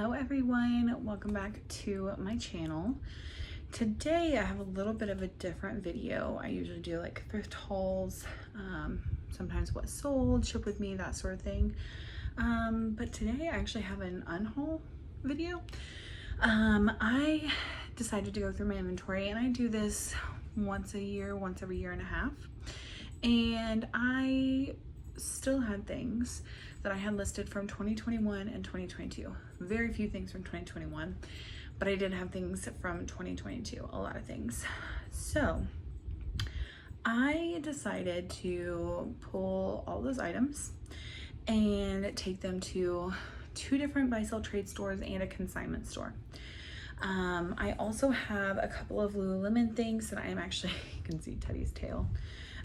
Hello everyone, welcome back to my channel. Today I have a little bit of a different video. I usually do like thrift hauls, sometimes what sold, ship with me, that sort of thing. But today I actually have an unhaul video. I decided to go through my inventory, and I do this once a year, once every year and a half. And I still had things that I had listed from 2021 and 2022. Very few things from 2021, but I did have things from 2022, a lot of things. So I decided to pull all those items and take them to 2 different buy-sell trade stores and a consignment store. I also have a couple of Lululemon things that I am actually, you can see Teddy's tail.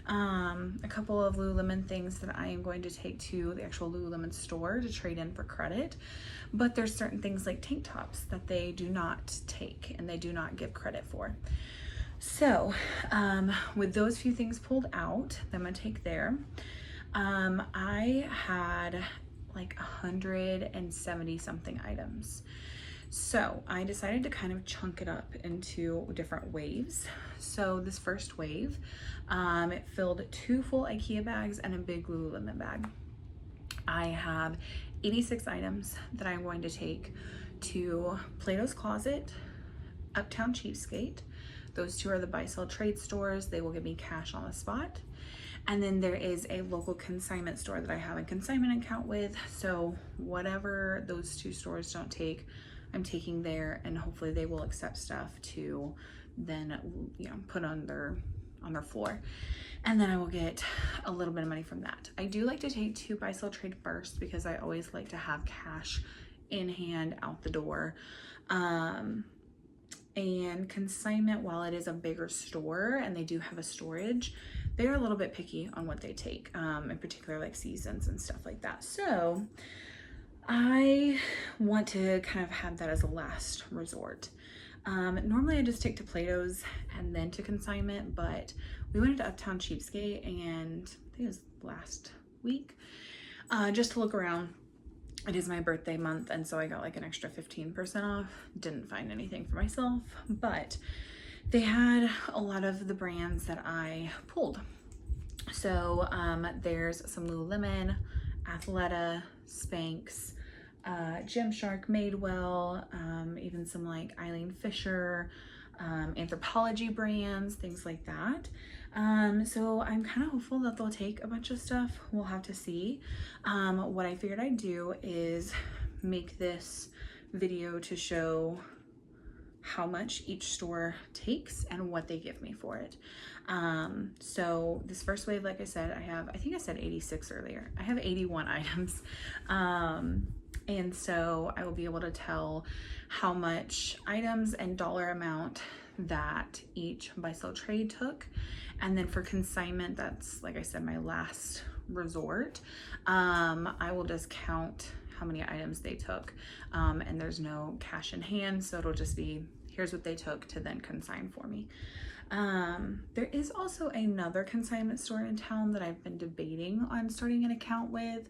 A couple of Lululemon things that I am going to take to the actual Lululemon store to trade in for credit, but there's certain things like tank tops that they do not take and they do not give credit for. So with those few things pulled out that I'm gonna take there, I had like 170 something items. So I decided to kind of chunk it up into different waves. So this first wave, it filled 2 full IKEA bags and a big Lululemon bag. I have 86 items that I'm going to take to Plato's Closet, Uptown Cheapskate. Those 2 are the buy-sell trade stores. They will give me cash on the spot. And then there is a local consignment store that I have a consignment account with. So whatever those 2 stores don't take, I'm taking there, and hopefully they will accept stuff to then, you know, put on their floor. And then I will get a little bit of money from that. I do like to take 2 buy-sell trade first because I always like to have cash in hand out the door. And consignment, while it is a bigger store and they do have a storage, they're a little bit picky on what they take, in particular like seasons and stuff like that. So I want to kind of have that as a last resort. Normally I just take to Plato's and then to consignment, but we went to Uptown Cheapskate, and I think it was last week, just to look around. It is my birthday month, and so I got like an extra 15% off. Didn't find anything for myself, but they had a lot of the brands that I pulled. So there's some Lululemon, Athleta, Spanx, Gymshark, Madewell, even some like Eileen Fisher, Anthropology brands, things like that. So I'm kind of hopeful that they'll take a bunch of stuff. We'll have to see. What I figured I'd do is make this video to show how much each store takes and what they give me for it. So this first wave, like I said, I think I said 86 earlier. I have 81 items. And so I will be able to tell how much items and dollar amount that each buy-sell trade took. And then for consignment, that's, like I said, my last resort. I will just count how many items they took, and there's no cash in hand, so it'll just be, here's what they took to then consign for me. There is also another consignment store in town that I've been debating on starting an account with.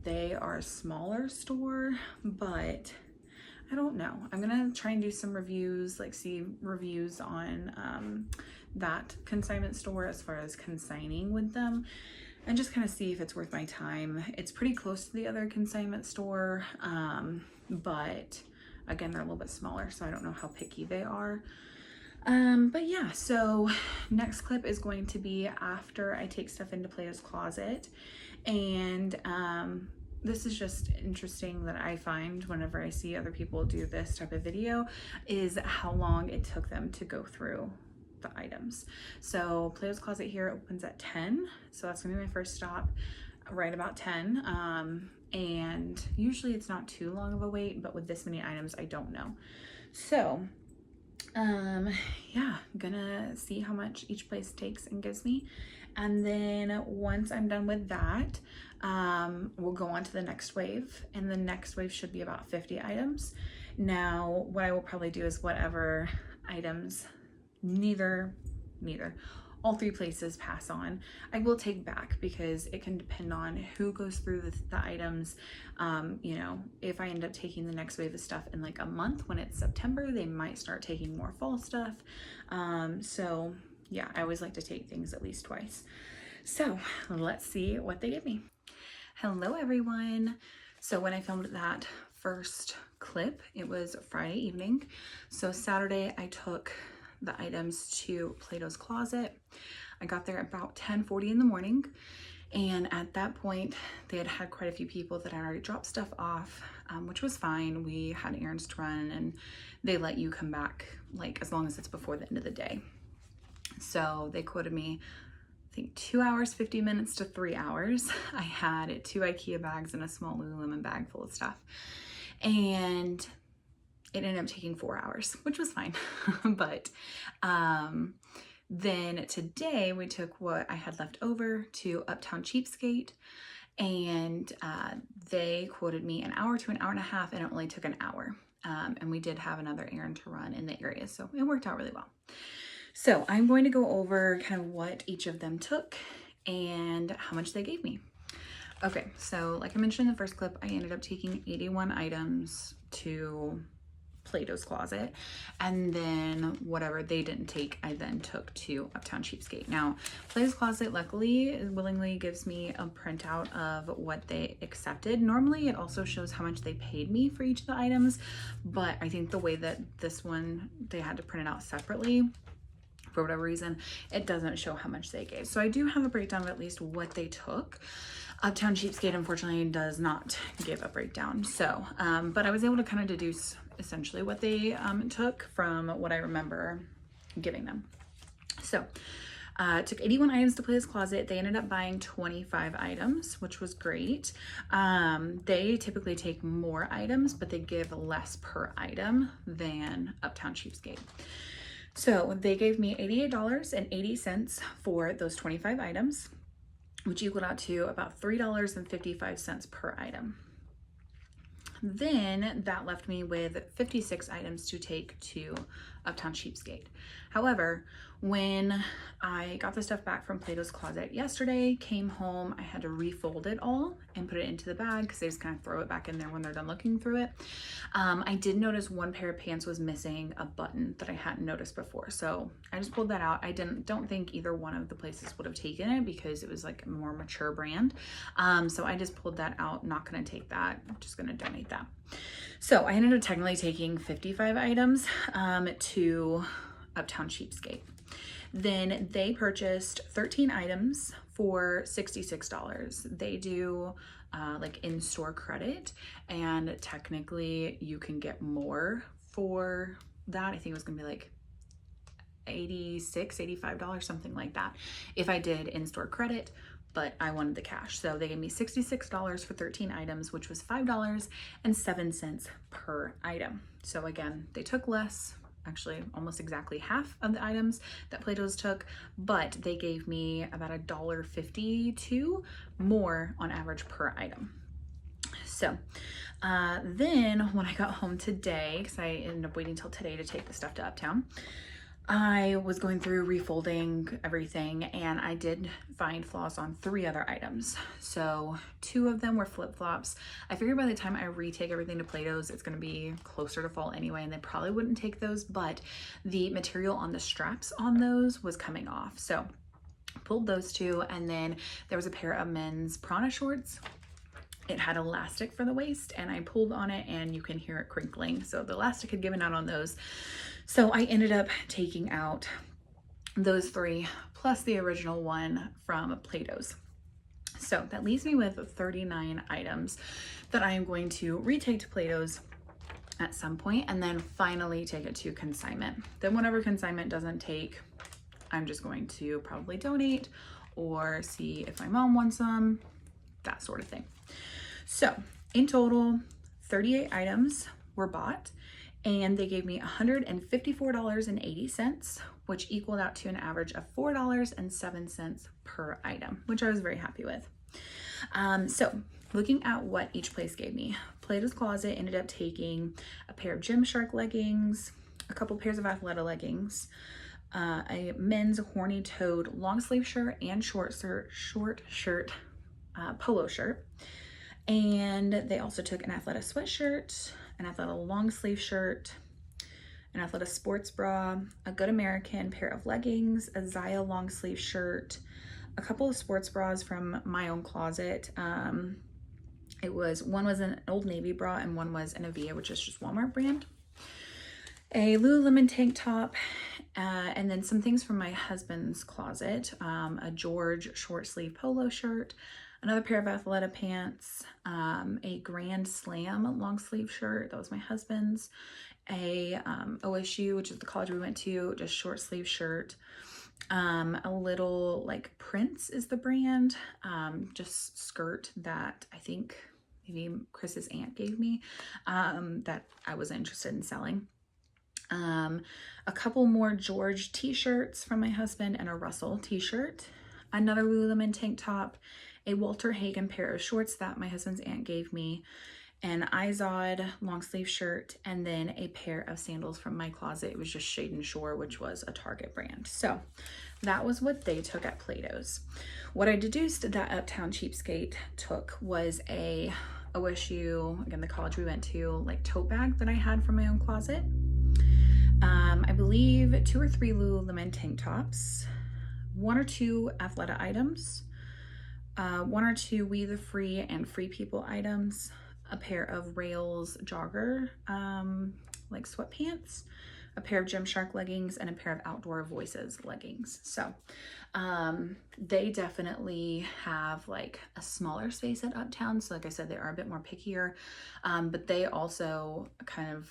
They are a smaller store, but I don't know. I'm gonna try and do some reviews, like see reviews on that consignment store as far as consigning with them, and just kind of see if it's worth my time. It's pretty close to the other consignment store, but again, they're a little bit smaller, so I don't know how picky they are. But yeah, so next clip is going to be after I take stuff into Plato's Closet. And this is just interesting that I find whenever I see other people do this type of video, is how long it took them to go through the items. So Plato's Closet here opens at 10, so that's gonna be my first stop, right about 10. And usually it's not too long of a wait, but with this many items, I don't know. So yeah, gonna see how much each place takes and gives me. And then once I'm done with that, we'll go on to the next wave, and the next wave should be about 50 items. Now, what I will probably do is whatever items, neither all three places pass on. I will take back because it can depend on who goes through the items. You know, if I end up taking the next wave of stuff in like a month when it's September, they might start taking more fall stuff. So yeah, I always like to take things at least twice. So let's see what they give me. Hello everyone. So when I filmed that first clip, it was Friday evening. So Saturday I took the items to Plato's Closet. I got there about 10:40 in the morning, and at that point they had quite a few people that had already dropped stuff off, which was fine. We had errands to run and they let you come back like as long as it's before the end of the day. So they quoted me, I think 2 hours, 50 minutes to 3 hours. I had 2 IKEA bags and a small Lululemon bag full of stuff. And it ended up taking 4 hours, which was fine. But then today we took what I had left over to Uptown Cheapskate, and they quoted me an hour to an hour and a half, and it only took an hour. And we did have another errand to run in the area, so it worked out really well. So I'm going to go over kind of what each of them took and how much they gave me. Okay, so like I mentioned in the first clip, I ended up taking 81 items to Plato's Closet, and then whatever they didn't take, I then took to Uptown Cheapskate. Now, Plato's Closet luckily willingly gives me a printout of what they accepted. Normally, it also shows how much they paid me for each of the items, but I think the way that this one, they had to print it out separately. For whatever reason, it doesn't show how much they gave. So I do have a breakdown of at least what they took. Uptown Cheapskate, unfortunately, does not give a breakdown. So, but I was able to kind of deduce essentially what they took from what I remember giving them. So, took 81 items to Plato's Closet. They ended up buying 25 items, which was great. They typically take more items, but they give less per item than Uptown Cheapskate. So they gave me $88.80 for those 25 items, which equaled out to about $3.55 per item. Then that left me with 56 items to take to Uptown Cheapskate. However, when I got the stuff back from Plato's Closet yesterday, came home, I had to refold it all and put it into the bag because they just kind of throw it back in there when they're done looking through it. I did notice one pair of pants was missing a button that I hadn't noticed before. So I just pulled that out. I don't think either one of the places would have taken it because it was like a more mature brand. So I just pulled that out, not gonna take that, I'm just gonna donate that. So I ended up technically taking 55 items to Uptown Cheapskate. Then they purchased 13 items for $66. They do like in-store credit, and technically you can get more for that. I think it was gonna be like $86, $85, something like that if I did in-store credit, but I wanted the cash. So they gave me $66 for 13 items, which was $5.07 per item. So again, they took less, actually almost exactly half of the items that Plato's took, but they gave me about $1.52 more on average per item. So then when I got home today, because I ended up waiting till today to take the stuff to Uptown, I was going through refolding everything, and I did find flaws on 3 other items. So 2 of them were flip-flops. I figured by the time I retake everything to Plato's, it's gonna be closer to fall anyway, and they probably wouldn't take those, but the material on the straps on those was coming off. So pulled those 2, and then there was a pair of men's Prana shorts. It had elastic for the waist, and I pulled on it and you can hear it crinkling. So the elastic had given out on those. So I ended up taking out those 3 plus the original one from Plato's. So that leaves me with 39 items that I am going to retake to Plato's at some point, and then finally take it to consignment. Then whatever consignment doesn't take, I'm just going to probably donate or see if my mom wants some, that sort of thing. So in total, 38 items were bought, and they gave me $154.80, which equaled out to an average of $4.07 per item, which I was very happy with. So looking at what each place gave me, Plato's Closet ended up taking a pair of Gymshark leggings, a couple pairs of Athleta leggings, a men's horny-toed long sleeve shirt and short shirt, polo shirt. And they also took an Athleta sweatshirt, an Athleta long sleeve shirt, an Athleta sports bra, a Good American pair of leggings, a Zaya long sleeve shirt, a couple of sports bras from my own closet. One was an Old Navy bra and one was an Avia, which is just Walmart brand. A Lululemon tank top, and then some things from my husband's closet, a George short sleeve polo shirt, another pair of Athleta pants, a Grand Slam long sleeve shirt, that was my husband's, a OSU, which is the college we went to, just short sleeve shirt, a little like Prince is the brand, just skirt that I think maybe Chris's aunt gave me, that I was interested in selling. A couple more George t-shirts from my husband and a Russell t-shirt, another Lululemon tank top, a Walter Hagen pair of shorts that my husband's aunt gave me, an Izod long sleeve shirt, and then a pair of sandals from my closet. It was just Shade and Shore, which was a Target brand. So that was what they took at Plato's. What I deduced that Uptown Cheapskate took was a OSU, again, the college we went to, like tote bag that I had from my own closet. I believe 2 or 3 Lululemon tank tops, 1 or 2 Athleta items, 1 or 2 We the Free and Free People items, a pair of Rails jogger, like sweatpants, a pair of Gymshark leggings, and a pair of Outdoor Voices leggings. So they definitely have like a smaller space at Uptown. So like I said, they are a bit more pickier, but they also kind of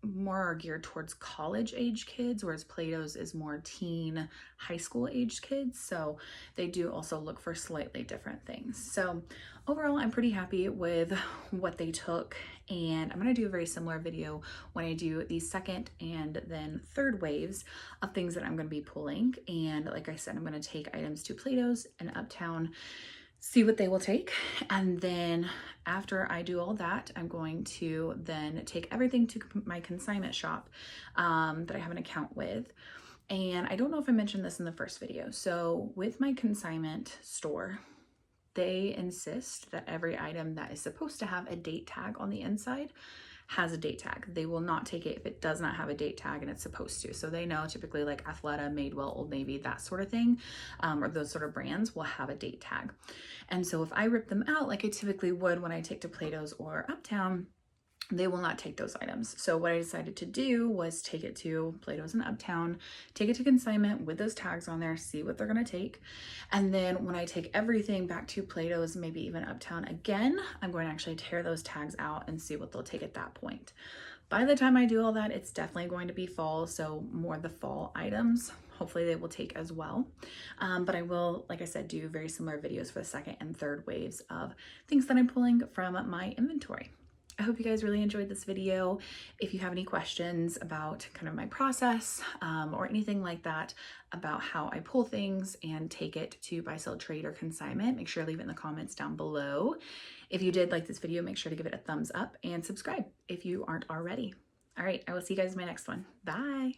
more are geared towards college age kids, whereas Plato's is more teen, high school age kids. So they do also look for slightly different things. So overall, I'm pretty happy with what they took, and I'm going to do a very similar video when I do the second and then third waves of things that I'm going to be pulling. And like I said, I'm going to take items to Plato's and Uptown, see what they will take, and then after I do all that, I'm going to then take everything to my consignment shop that I have an account with. And I don't know if I mentioned this in the first video. So with my consignment store, they insist that every item that is supposed to have a date tag on the inside has a date tag. They will not take it if it does not have a date tag and it's supposed to. So they know typically like Athleta, Madewell, Old Navy, that sort of thing, or those sort of brands will have a date tag. And so if I rip them out like I typically would when I take to Plato's or Uptown, they will not take those items. So what I decided to do was take it to Plato's and Uptown, take it to consignment with those tags on there, see what they're gonna take. And then when I take everything back to Plato's, maybe even Uptown again, I'm going to actually tear those tags out and see what they'll take at that point. By the time I do all that, it's definitely going to be fall, so more the fall items. Hopefully they will take as well. But I will, like I said, do very similar videos for the second and third waves of things that I'm pulling from my inventory. I hope you guys really enjoyed this video. If you have any questions about kind of my process or anything like that about how I pull things and take it to buy, sell, trade, or consignment, make sure to leave it in the comments down below. If you did like this video, make sure to give it a thumbs up and subscribe if you aren't already. All right, I will see you guys in my next one. Bye.